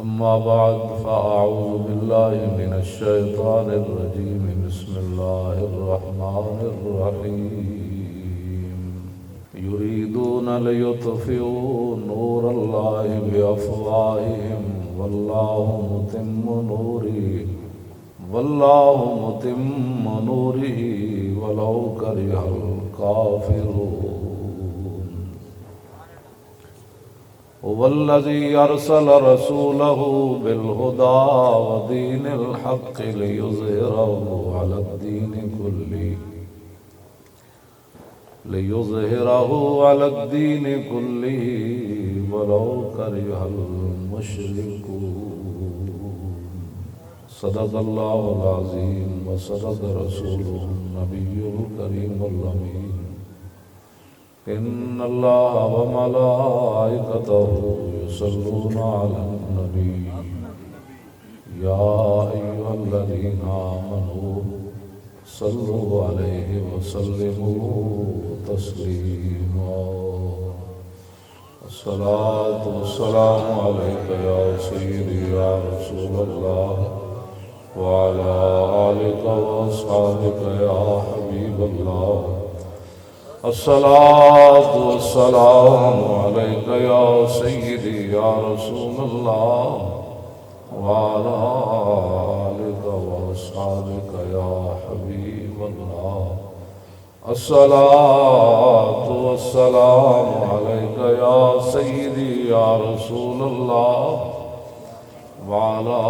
أما بعد فأعوذ بالله من الشيطان الرجيم بسم الله الرحمن الرحيم يريدون ليطفئوا نور الله بأفواههم والله متم نوره ولو كره الكافرون هو الذي أرسل رسوله بالهدى ودين الحق ليظهره على الدين كله ولو كره المشركون صدق الله العظيم وصدق رسوله النبي الكريم الأمين إن الله وملائكته يصلون على النبي يا أيها الذين آمنوا صلوا عليه وسلموا تسليما الصلاة والسلام عليك يا سيدي يا رسول الله وعلى آلك وأصحابك يا حبيب الله الصلاة والسلام عليك يا سيدي يا رسول الله وعلى آلك وأصحابك يا حبيب الله الصلاة والسلام عليك يا سيدي يا رسول الله وعلى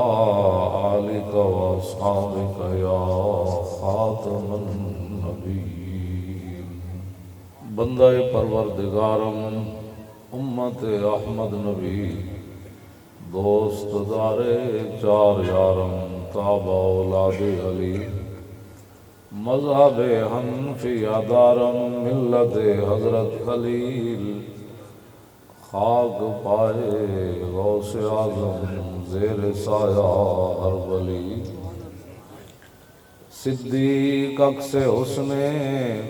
آلك وأصحابك يا خاتم النبيين بندہ پروردگارم امت احمد نبی دوست دار چار یارم تابع اولاد علی مذہب حنفیہ دارم ملت حضرت خلیل خاک پائے غوث اعظم زیر سایہ ہر ولی صدیق اکس حسن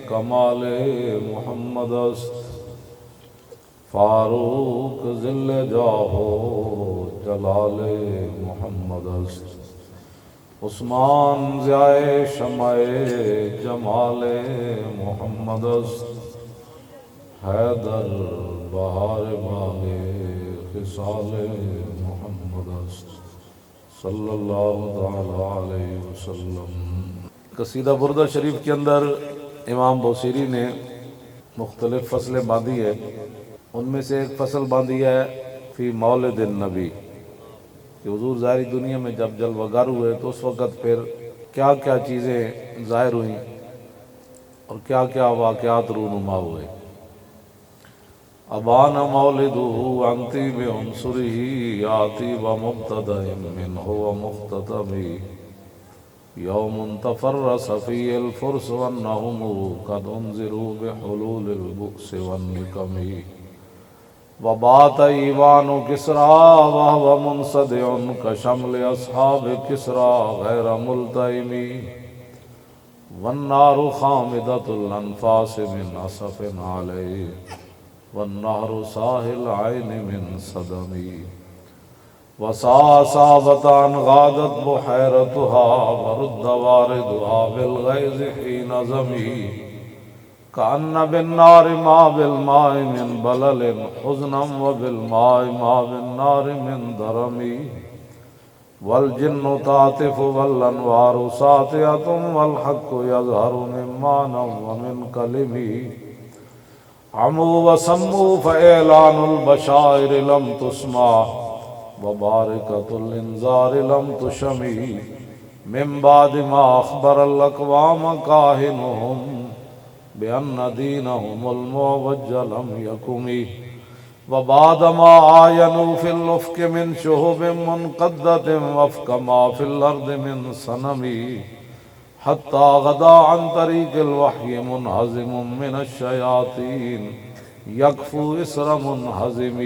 کمال محمد است فاروق ذل جاہو جلال محمد است عثمان ضیائے شمع جمال محمد است حیدر بہار باغ خصال محمد است صلی اللہ تعالی علیہ وسلم۔ قصیدہ بردہ شریف کے اندر امام بوصیری نے مختلف فصلیں باندھی ہے، ان میں سے ایک فصل باندھی ہے فی مولد النبی کہ حضور ظاہری دنیا میں جب جلوہ گر ہوئے تو اس وقت پھر کیا کیا چیزیں ظاہر ہوئیں اور کیا کیا واقعات رونما ہوئے۔ ابان مولدہ انتی بعنصرہ آتی و مبتدأ منہ و مختتمی یوم تفرس فی الفرس والنہم قد انذروا بحلول البؤس والنکم وبات ایوان کسریٰ وہو منصدع کشمل اصحاب کسریٰ غیر ملتئم والنار خامدۃ الانفاس من اسف علیہ والنہر ساحل عین من صدمی وصابتان غادت بحیرتها ورد واردها بالغیظ حین زمی کأن بالنار ما بالماء من بلل حزنا وبالماء ما بالنار من درمی والجن تعطف والانوار ساطعة والحق يظهر من معنى ومن کلمی عمو وسمو فإعلان البشائر لم تسمع وبارکۃ الانذار لم تشمی من بعد ما اخبر الاقوام کاہنهم بأن دینهم المعوج لم یکم وبعد ما آینوا فی الافق من شہب منقدۃ وفق ما فی الارض من صنم حتی غدا عن طریق الوحی منہزم من الشیاطین یکفو اسر منہزم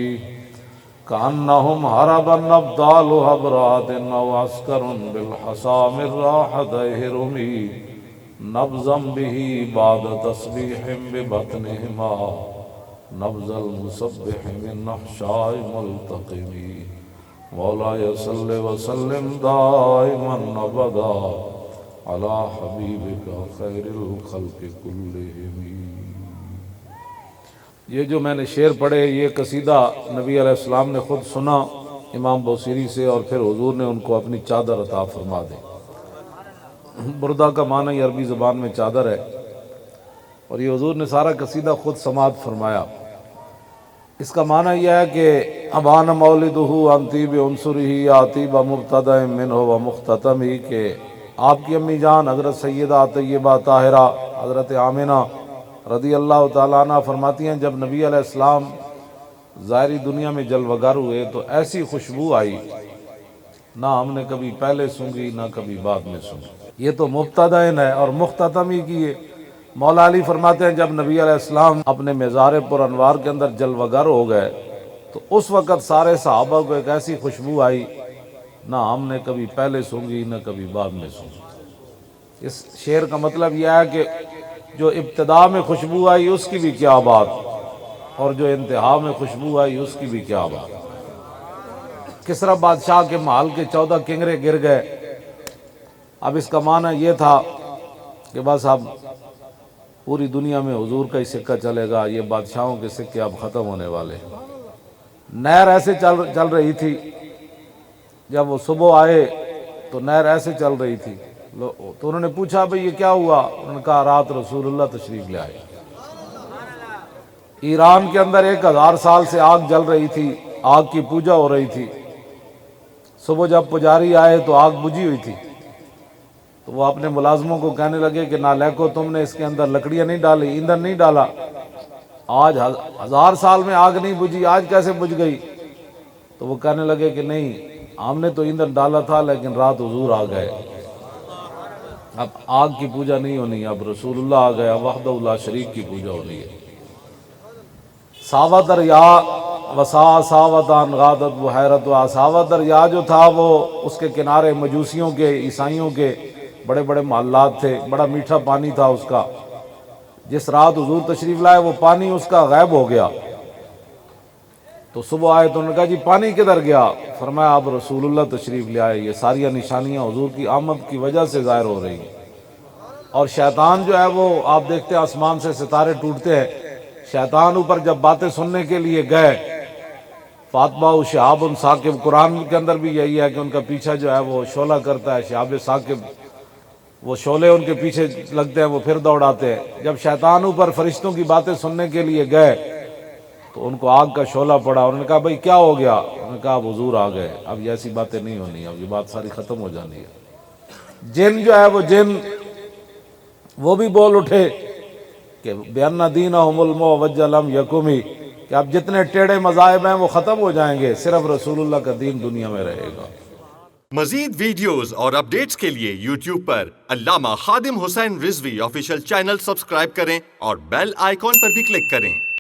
کأنہم حربا ابدال حبرات او عسکر بالحصام الراحتہ رمی نبضا به بعد تسبیح ببطنهما نبض المسبح من نحشاء ملتقم مولاي صل وسلم دائما ابدا على حبيبك خير الخلق كلهم۔ یہ جو میں نے شعر پڑھے یہ قصیدہ نبی علیہ السلام نے خود سنا امام بوصیری سے، اور پھر حضور نے ان کو اپنی چادر عطا فرما دی۔ بردہ کا معنی عربی زبان میں چادر ہے، اور یہ حضور نے سارا قصیدہ خود سماعت فرمایا۔ اس کا معنی یہ ہے کہ ابان مولدہ عن طیب عنصرہ یا طیب مبتدأ منہ و مختتمہ، کہ آپ کی امی جان حضرت سیدہ طیبہ طاہرہ حضرت آمنہ رضی اللہ تعالیٰ عنہ فرماتی ہیں جب نبی علیہ السلام ظاہری دنیا میں جلوگر ہوئے تو ایسی خوشبو آئی نہ ہم نے کبھی پہلے سونگھی نہ کبھی بعد میں سونگھی۔ یہ تو مبتدئن ہے، اور مختتمی کی ہے۔ مولا علی فرماتے ہیں جب نبی علیہ السلام اپنے مزار پر انوار کے اندر جلوگر ہو گئے تو اس وقت سارے صحابہ کو ایک ایسی خوشبو آئی نہ ہم نے کبھی پہلے سونگھی نہ کبھی بعد میں سونگھی۔ اس شعر کا مطلب یہ ہے کہ جو ابتدا میں خوشبو آئی اس کی بھی کیا بات، اور جو انتہا میں خوشبو آئی اس کی بھی کیا بات۔ کسریٰ بادشاہ کے محل کے 14 کنگرے گر گئے۔ اب اس کا معنی یہ تھا کہ بس اب پوری دنیا میں حضور کا ہی سکہ چلے گا، یہ بادشاہوں کے سکے اب ختم ہونے والے۔ نہر ایسے چل رہی تھی، جب وہ صبح آئے تو نہر ایسے چل رہی تھی، تو انہوں نے پوچھا بھئی یہ کیا ہوا؟ انہوں نے کہا رات رسول اللہ تشریف لے آئے۔ ایران کے اندر 1000 سال سے آگ جل رہی تھی، آگ کی پوجا ہو رہی تھی۔ صبح جب پجاری آئے تو آگ بجھی ہوئی تھی، تو وہ اپنے ملازموں کو کہنے لگے کہ نالیکو تم نے اس کے اندر لکڑیاں نہیں ڈالی، ایندھن نہیں ڈالا، آج 1000 سال میں آگ نہیں بجھی، آج کیسے بجھ گئی؟ تو وہ کہنے لگے کہ نہیں، ہم نے تو ایندھن ڈالا تھا لیکن رات حضور آ گئے، اب آگ کی پوجا نہیں ہونی، اب رسول اللہ آ گئے، اب وحدہ لا شریک کی پوجا ہونی ہے۔ ساوا دریا وسا ساوتان غادت بحیرت و ساوا دریا جو تھا وہ اس کے کنارے مجوسیوں کے عیسائیوں کے بڑے بڑے محلات تھے، بڑا میٹھا پانی تھا اس کا۔ جس رات حضور تشریف لائے وہ پانی اس کا غائب ہو گیا، تو صبح آئے تو انہوں نے کہا جی پانی کدھر گیا؟ فرمایا اب رسول اللہ تشریف لے آئے، یہ ساری نشانیاں حضور کی آمد کی وجہ سے ظاہر ہو رہی ہیں۔ اور شیطان جو ہے وہ آپ دیکھتے ہیں آسمان سے ستارے ٹوٹتے ہیں، شیطان اوپر جب باتیں سننے کے لیے گئے، فاطمہ و شہاب ثاقب، قرآن کے اندر بھی یہی ہے کہ ان کا پیچھا جو ہے وہ شعلہ کرتا ہے، شہاب ثاقب، وہ شعلے ان کے پیچھے لگتے ہیں، وہ پھر دوڑاتے ہیں۔ جب شیطان اوپر فرشتوں کی باتیں سننے کے لیے گئے تو ان کو آگ کا شعلہ پڑا، انہوں نے کہا بھئی کیا ہو گیا؟ انہوں نے کہا اب حضور آ گئے، اب یہ ایسی باتیں نہیں ہونی، اب یہ بات ساری ختم ہو جانی ہے۔ جن جو ہے وہ جن وہ بھی بول اٹھے کہ بِأَنَّ دِينَهُمُ الْمُعْوَجَّ لَمْ يَكُمِ، کہ اب جتنے ٹیڑے مذاہب ہیں وہ ختم ہو جائیں گے، صرف رسول اللہ کا دین دنیا میں رہے گا۔ مزید ویڈیوز اور اپڈیٹس کے لیے یوٹیوب پر علامہ Khadim Hussain Rizvi official channel subscribe کریں اور بیل آئیکن پر بھی کلک کریں۔